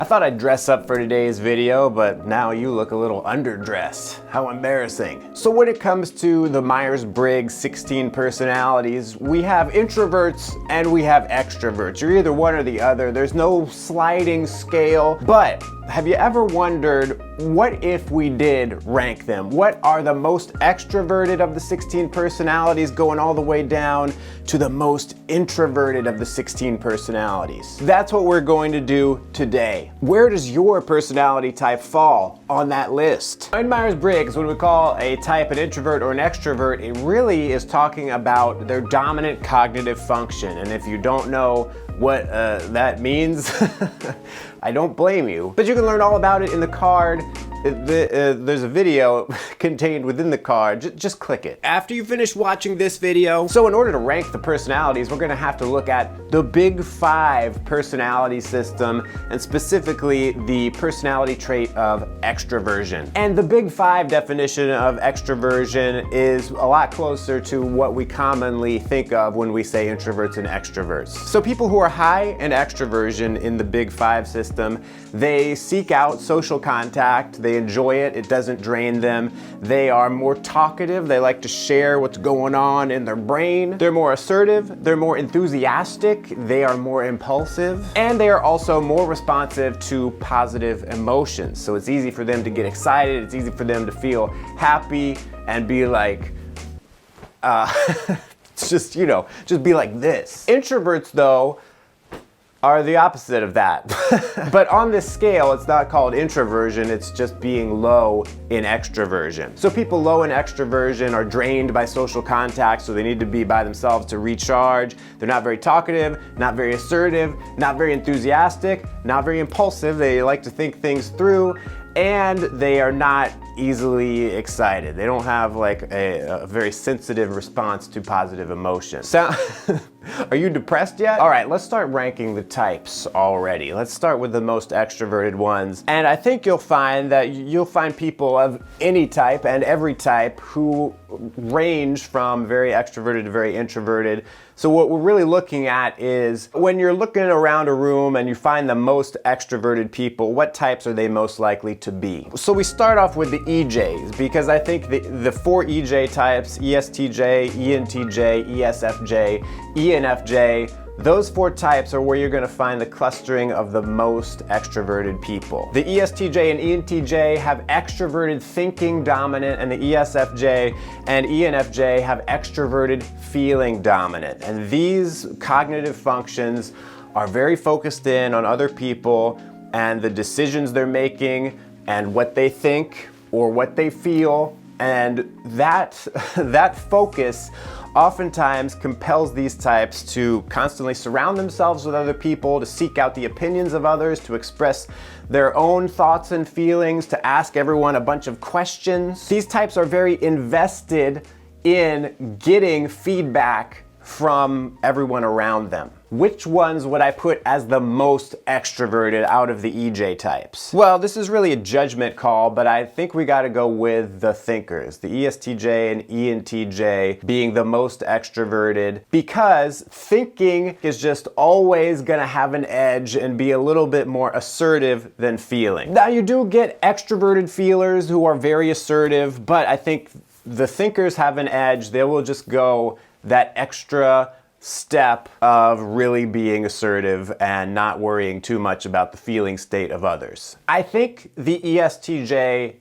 I thought I'd dress up for today's video, but now you look a little underdressed. How embarrassing. So when it comes to the Myers Briggs 16 personalities, we have introverts and we have extroverts. You're either one or the other. There's no sliding scale. But have you ever wondered, what if we did rank them? What are the most extroverted of the 16 personalities going all the way down to the most introverted of the 16 personalities? That's what we're going to do today. Where does your personality type fall on that list? In Myers-Briggs, when we call a type an introvert or an extrovert, it really is talking about their dominant cognitive function. And if you don't know what that means, I don't blame you. But you can learn all about it in the card. There's a video contained within the card. Just click it. After you finish watching this video, so in order to rank the personalities, we're gonna have to look at the Big 5 personality system, and specifically the personality trait of extraversion. And the Big 5 definition of extraversion is a lot closer to what we commonly think of when we say introverts and extroverts. So people who are high in extraversion in the Big 5 system, they seek out social contact, they enjoy it, it doesn't drain them. They are more talkative, they like to share what's going on in their brain. They're more assertive, they're more enthusiastic, they are more impulsive, and they are also more responsive to positive emotions. So it's easy for them to get excited, it's easy for them to feel happy and be like, just be like this. Introverts, though, are the opposite of that. But on this scale, it's not called introversion, it's just being low in extraversion. So people low in extraversion are drained by social contact, so they need to be by themselves to recharge. They're not very talkative, not very assertive, not very enthusiastic, not very impulsive. They like to think things through, and they are not easily excited. They don't have like a very sensitive response to positive emotion. So, are you depressed yet? All right, let's start ranking the types already. Let's start with the most extroverted ones. And I think you'll find that you'll find people of any type and every type who range from very extroverted to very introverted. So what we're really looking at is when you're looking around a room and you find the most extroverted people, what types are they most likely to be? So we start off with the EJs, because I think the 4 EJ types, ESTJ, ENTJ, ESFJ, ENFJ, those 4 types are where you're going to find the clustering of the most extroverted people. The ESTJ and ENTJ have extroverted thinking dominant, and the ESFJ and ENFJ have extroverted feeling dominant. And these cognitive functions are very focused in on other people and the decisions they're making and what they think or what they feel. And that focus oftentimes compels these types to constantly surround themselves with other people, to seek out the opinions of others, to express their own thoughts and feelings, to ask everyone a bunch of questions. These types are very invested in getting feedback from everyone around them. Which ones would I put as the most extroverted out of the EJ types? Well, this is really a judgment call, but I think we gotta go with the thinkers, the ESTJ and ENTJ being the most extroverted, because thinking is just always gonna have an edge and be a little bit more assertive than feeling. Now, you do get extroverted feelers who are very assertive, but I think the thinkers have an edge. They will just go that extra step of really being assertive and not worrying too much about the feeling state of others. I think the ESTJ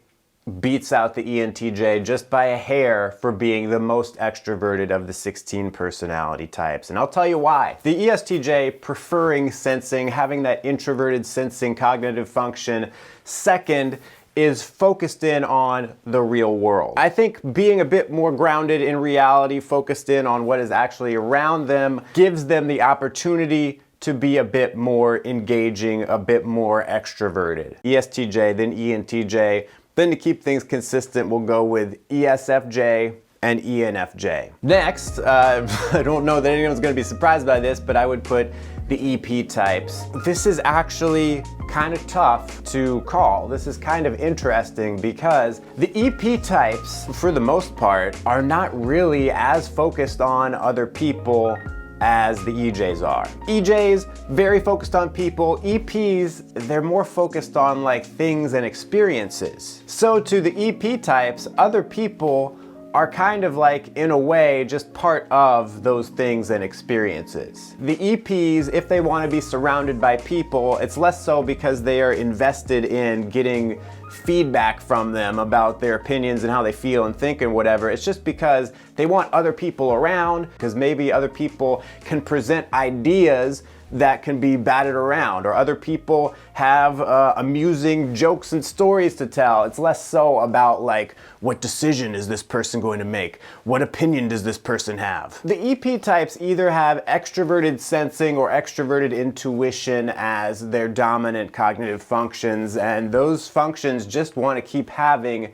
beats out the ENTJ just by a hair for being the most extroverted of the 16 personality types. And I'll tell you why. The ESTJ preferring sensing, having that introverted sensing cognitive function. Second, is focused in on the real world. I think being a bit more grounded in reality, focused in on what is actually around them, gives them the opportunity to be a bit more engaging, a bit more extroverted. ESTJ, then ENTJ. Then to keep things consistent, we'll go with ESFJ and ENFJ. Next, I don't know that anyone's gonna be surprised by this, but I would put the EP types. This is actually kind of tough to call. This is kind of interesting because the EP types, for the most part, are not really as focused on other people as the EJs are. EJs, very focused on people. EPs, they're more focused on like things and experiences. So to the EP types, other people are kind of like, in a way, just part of those things and experiences. The EPs, if they want to be surrounded by people, it's less so because they are invested in getting feedback from them about their opinions and how they feel and think and whatever. It's just because they want other people around, because maybe other people can present ideas that can be batted around, or other people have amusing jokes and stories to tell. It's less so about like, what decision is this person going to make? What opinion does this person have? The EP types either have extroverted sensing or extroverted intuition as their dominant cognitive functions, and those functions just want to keep having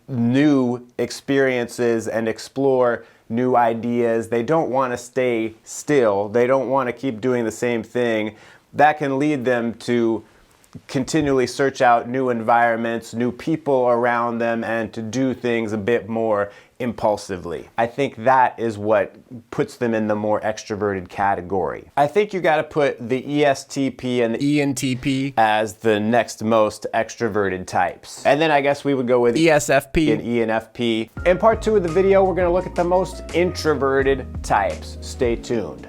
new experiences and explore new ideas. They don't want to stay still. They don't want to keep doing the same thing. That can lead them to continually search out new environments, new people around them, and to do things a bit more impulsively. I think that is what puts them in the more extroverted category. I think you got to put the ESTP and the ENTP as the next most extroverted types. And then I guess we would go with ESFP and ENFP. In part 2 of the video, we're going to look at the most introverted types. Stay tuned.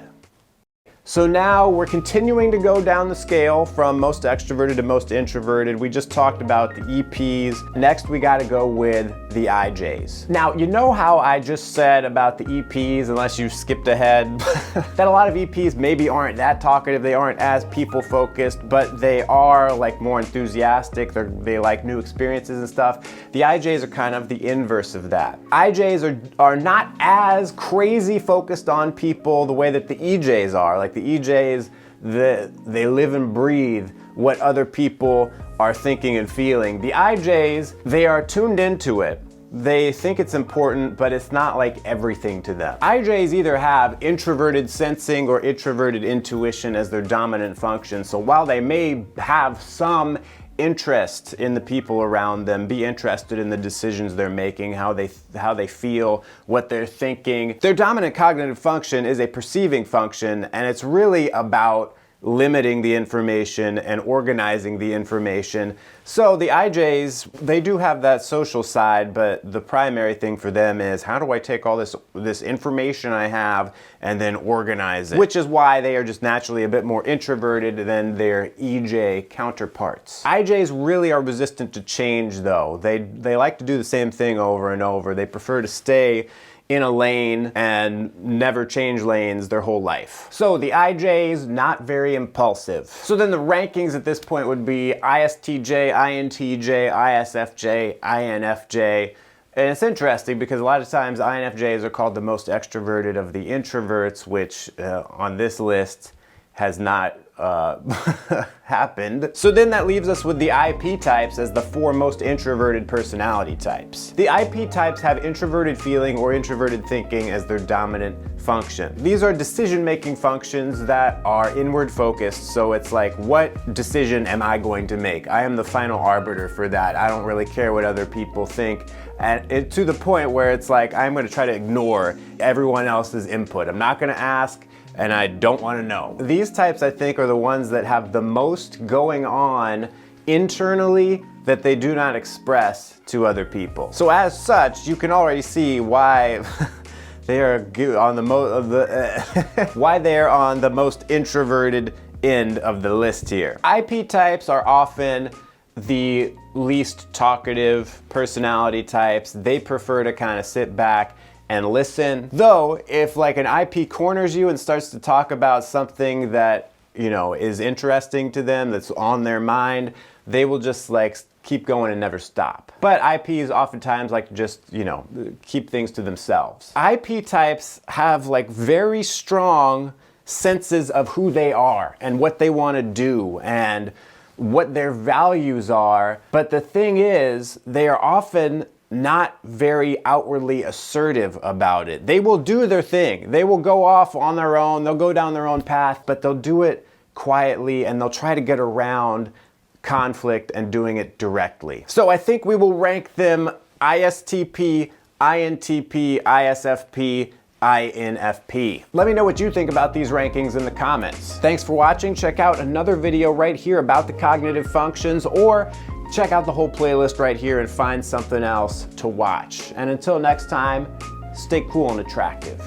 So now we're continuing to go down the scale from most extroverted to most introverted. We just talked about the EPs. Next, we got to go with the IJs. Now, you know how I just said about the EPs, unless you skipped ahead, that a lot of EPs maybe aren't that talkative, they aren't as people-focused, but they are like more enthusiastic, they like new experiences and stuff. The IJs are kind of the inverse of that. IJs are not as crazy focused on people the way that the EJs are. Like the EJs, they live and breathe what other people are thinking and feeling. The IJs, they are tuned into it. They think it's important, but it's not like everything to them. IJs either have introverted sensing or introverted intuition as their dominant function. So while they may have some interest in the people around them, be interested in the decisions they're making, how they feel, what they're thinking, their dominant cognitive function is a perceiving function, and it's really about limiting the information and organizing the information. So the IJs, they do have that social side, but the primary thing for them is, how do I take all this information I have and then organize it? Which is why they are just naturally a bit more introverted than their EJ counterparts. IJs really are resistant to change though. They like to do the same thing over and over. They prefer to stay in a lane and never change lanes their whole life. So the IJs, not very impulsive. So then the rankings at this point would be ISTJ, INTJ, ISFJ, INFJ. And it's interesting because a lot of times INFJs are called the most extroverted of the introverts, which on this list has not happened. So then that leaves us with the IP types as the 4 most introverted personality types. The IP types have introverted feeling or introverted thinking as their dominant function. These are decision-making functions that are inward focused, so it's like, what decision am I going to make? I am the final arbiter for that. I don't really care what other people think. And to the point where it's like, I'm going to try to ignore everyone else's input. I'm not going to ask, and I don't want to know. These types, I think, are the ones that have the most going on internally that they do not express to other people. So as such, you can already see why they are on the why they are on the most introverted end of the list here. IP types are often the least talkative personality types. They prefer to kind of sit back and listen. Though, if like an IP corners you and starts to talk about something that, you know, is interesting to them, that's on their mind, they will just like keep going and never stop. But IPs oftentimes like to just, you know, keep things to themselves. IP types have like very strong senses of who they are and what they want to do and what their values are. But the thing is, they are often not very outwardly assertive about it. They will do their thing. They will go off on their own. They'll go down their own path, but they'll do it quietly and they'll try to get around conflict and doing it directly. So I think we will rank them ISTP, INTP, ISFP, INFP. Let me know what you think about these rankings in the comments. Thanks for watching. Check out another video right here about the cognitive functions, or check out the whole playlist right here and find something else to watch. And until next time, stay cool and attractive.